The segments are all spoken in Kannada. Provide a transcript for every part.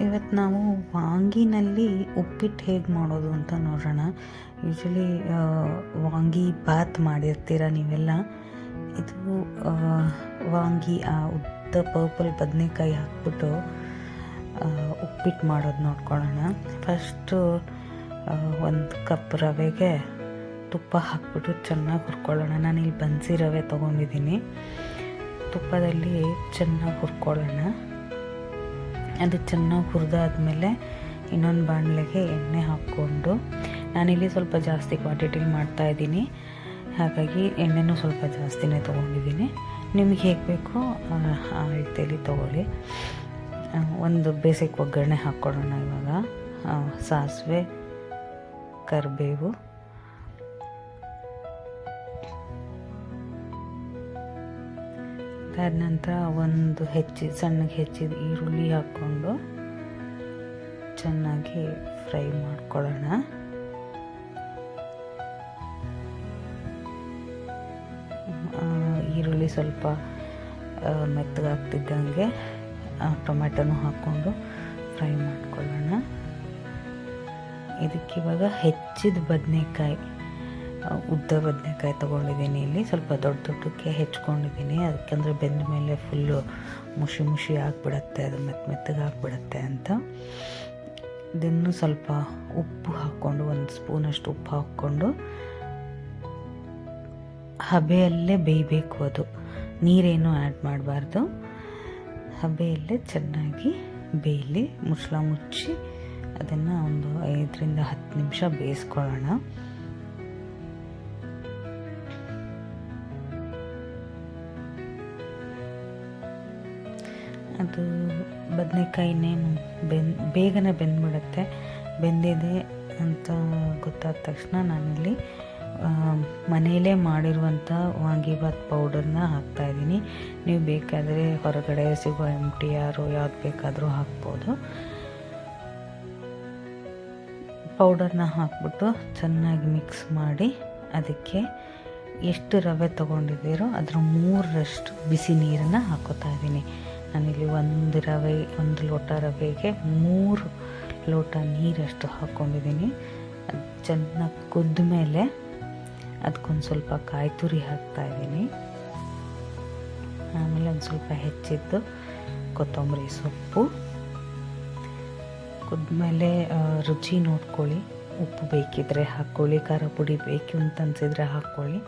ಇವತ್ತು ನಾವು ವಾಂಗಿನಲ್ಲಿ ಉಪ್ಪಿಟ್ಟು ಹೇಗೆ ಮಾಡೋದು ಅಂತ ನೋಡೋಣ. ಯೂಶ್ವಲಿ ವಾಂಗಿ ಬಾತ್ ಮಾಡಿರ್ತೀರ ನೀವೆಲ್ಲ. ಇದು ವಾಂಗಿ ಉದ್ದ ಪರ್ಪಲ್ ಬದನೆಕಾಯಿ ಹಾಕ್ಬಿಟ್ಟು ಉಪ್ಪಿಟ್ಟು ಮಾಡೋದು ನೋಡ್ಕೊಳ್ಳೋಣ. ಫಸ್ಟು 1 ಕಪ್ ರವೆಗೆ ತುಪ್ಪ ಹಾಕ್ಬಿಟ್ಟು ಚೆನ್ನಾಗಿ ಹುರ್ಕೊಳ್ಳೋಣ. ನಾನಿಲ್ಲಿ ಬನ್ಸಿ ರವೆ ತೊಗೊಂಡಿದ್ದೀನಿ. ತುಪ್ಪದಲ್ಲಿ ಚೆನ್ನಾಗಿ ಹುರ್ಕೊಳ್ಳೋಣ. ಅದು ಚೆನ್ನಾಗಿ ಹುರಿದಾದ್ಮೇಲೆ ಇನ್ನೊಂದು ಬಾಣಲೆಗೆ ಎಣ್ಣೆ ಹಾಕ್ಕೊಂಡು, ನಾನಿಲ್ಲಿ ಸ್ವಲ್ಪ ಜಾಸ್ತಿ ಕ್ವಾಂಟಿಟಿಲಿ ಮಾಡ್ತಾಯಿದ್ದೀನಿ, ಹಾಗಾಗಿ ಎಣ್ಣೆನೂ ಸ್ವಲ್ಪ ಜಾಸ್ತಿನೇ ತೊಗೊಂಡಿದ್ದೀನಿ. ನಿಮಗೆ ಹೇಗೆ ಬೇಕೋ ಆ ರೀತಿಯಲ್ಲಿ ತೊಗೊಳ್ಳಿ. ಒಂದು ಬೇಸಿಕ್ ಒಗ್ಗರಣೆ ಹಾಕ್ಕೊಳ್ಳೋಣ. ಇವಾಗ ಸಾಸಿವೆ, ಕರಿಬೇವು, ಅದಾದ ನಂತರ ಒಂದು ಸಣ್ಣಗೆ ಹೆಚ್ಚಿದ ಈರುಳ್ಳಿ ಹಾಕ್ಕೊಂಡು ಚೆನ್ನಾಗಿ ಫ್ರೈ ಮಾಡ್ಕೊಳ್ಳೋಣ. ಈರುಳ್ಳಿ ಸ್ವಲ್ಪ ಮೆತ್ತಗಾಗ್ತಿದ್ದಂಗೆ ಟೊಮೆಟೊನೂ ಹಾಕ್ಕೊಂಡು ಫ್ರೈ ಮಾಡ್ಕೊಳ್ಳೋಣ. ಇದಕ್ಕಿವಾಗ ಹೆಚ್ಚಿದ ಬದನೆಕಾಯಿ, ಉದ್ದ ಬದನೆಕಾಯಿ ತೊಗೊಂಡಿದ್ದೀನಿ. ಇಲ್ಲಿ ಸ್ವಲ್ಪ ದೊಡ್ಡಕ್ಕೆ ಹೆಚ್ಕೊಂಡಿದ್ದೀನಿ, ಅದಕ್ಕೆಂದರೆ ಬೆಂದ ಮೇಲೆ ಫುಲ್ಲು ಮುಷಿ ಆಗಿಬಿಡತ್ತೆ, ಅದು ಮೆತ್ತಗೆ ಆಗಿಬಿಡತ್ತೆ ಅಂತ. ಇದನ್ನು ಸ್ವಲ್ಪ ಉಪ್ಪು ಹಾಕ್ಕೊಂಡು, 1 ಸ್ಪೂನಷ್ಟು ಉಪ್ಪು ಹಾಕ್ಕೊಂಡು ಹಬೆಯಲ್ಲೇ ಬೇಯಬೇಕು. ಅದು ನೀರೇನು ಆ್ಯಡ್ ಮಾಡಬಾರ್ದು. ಹಬೆಯಲ್ಲೇ ಚೆನ್ನಾಗಿ ಬೇಯಲಿ. ಮುಚ್ಚಳ ಮುಚ್ಚಿ ಅದನ್ನು ಒಂದು 5ರಿಂದ 10 ನಿಮಿಷ ಬೇಯಿಸ್ಕೊಳ್ಳೋಣ. ಅದು ಬದನೆಕಾಯಿನೇನು ಬೇಗನೆ ಬೆಂದ್ಬಿಡುತ್ತೆ. ಬೆಂದಿದೆ ಅಂತ ಗೊತ್ತಾದ ತಕ್ಷಣ ನಾನಿಲ್ಲಿ ಮನೆಯಲ್ಲೇ ಮಾಡಿರುವಂಥ ವಾಂಗಿಬಾತ್ ಪೌಡರ್ನ ಹಾಕ್ತಾಯಿದ್ದೀನಿ. ನೀವು ಬೇಕಾದರೆ ಹೊರಗಡೆ ಸಿಗೋ MTR ಯಾವ್ದು ಬೇಕಾದರೂ ಹಾಕ್ಬೋದು. ಪೌಡರ್ನ ಹಾಕ್ಬಿಟ್ಟು ಚೆನ್ನಾಗಿ ಮಿಕ್ಸ್ ಮಾಡಿ, ಅದಕ್ಕೆ ಎಷ್ಟು ರವೆ ತೊಗೊಂಡಿದ್ದೀರೋ ಅದರ 3ರಷ್ಟು ಬಿಸಿ ನೀರನ್ನು ಹಾಕೋತಾ ಇದ್ದೀನಿ. ನಾನಿಲ್ಲಿ 1 ಲೋಟ ರವೆಗೆ 3 ಲೋಟ ನೀರಷ್ಟು ಹಾಕ್ಕೊಂಡಿದ್ದೀನಿ. ಅದು ಚೆನ್ನಾಗಿ ಕುದ್ದ ಮೇಲೆ ಅದಕ್ಕೊಂದು ಸ್ವಲ್ಪ ಕಾಯಿ ತುರಿ ಹಾಕ್ತಾಯಿದ್ದೀನಿ. ಆಮೇಲೆ ಒಂದು ಸ್ವಲ್ಪ ಹೆಚ್ಚಿದ್ದು ಕೊತ್ತಂಬರಿ ಸೊಪ್ಪು. ಕುದ್ಮೇಲೆ ರುಚಿ ನೋಡ್ಕೊಳ್ಳಿ, ಉಪ್ಪು ಬೇಕಿದ್ರೆ ಹಾಕ್ಕೊಳ್ಳಿ, ಖಾರ ಪುಡಿ ಬೇಕು ಅಂತ ಅನಿಸಿದ್ರೆ ಹಾಕ್ಕೊಳ್ಳಿ.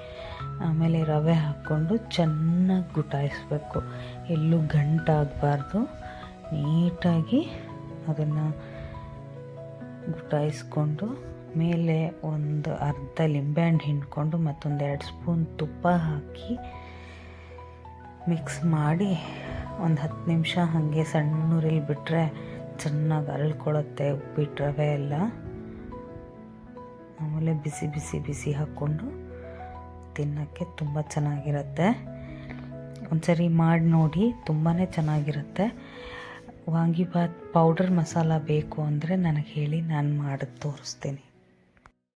ಆಮೇಲೆ ರವೆ ಹಾಕ್ಕೊಂಡು ಚೆನ್ನಾಗಿ ಗುಟಾಯಿಸ್ಬೇಕು. ಎಲ್ಲೂ ಗಂಟಾಗಬಾರ್ದು. ನೀಟಾಗಿ ಅದನ್ನು ಗುಟಾಯಿಸ್ಕೊಂಡು ಮೇಲೆ ಒಂದು ಅರ್ಧ ಲಿಂಬೆಹಣ್ಣು ಹಿಂಡ್ಕೊಂಡು ಮತ್ತೊಂದು 2 ಸ್ಪೂನ್ ತುಪ್ಪ ಹಾಕಿ ಮಿಕ್ಸ್ ಮಾಡಿ ಒಂದು 10 ನಿಮಿಷ ಹಾಗೆ ಸಣ್ಣೂರಲ್ಲಿ ಬಿಟ್ಟರೆ ಚೆನ್ನಾಗಿ ಅರಳ್ಕೊಳ್ಳುತ್ತೆ ಉಪ್ಪಿಟ್ಟು ರವೆ ಎಲ್ಲ. ಆಮೇಲೆ ಬಿಸಿ ಹಾಕ್ಕೊಂಡು ತಿನ್ನೋಕ್ಕೆ ತುಂಬ ಚೆನ್ನಾಗಿರುತ್ತೆ. ಒಂದ್ಸರಿ ಮಾಡಿ ನೋಡಿ, ತುಂಬಾ ಚೆನ್ನಾಗಿರುತ್ತೆ. ವಾಂಗಿಬಾತ್ ಪೌಡರ್ ಮಸಾಲ ಬೇಕು ಅಂದರೆ ನನಗೆ ಹೇಳಿ, ನಾನು ಮಾಡಿ ತೋರಿಸ್ತೀನಿ.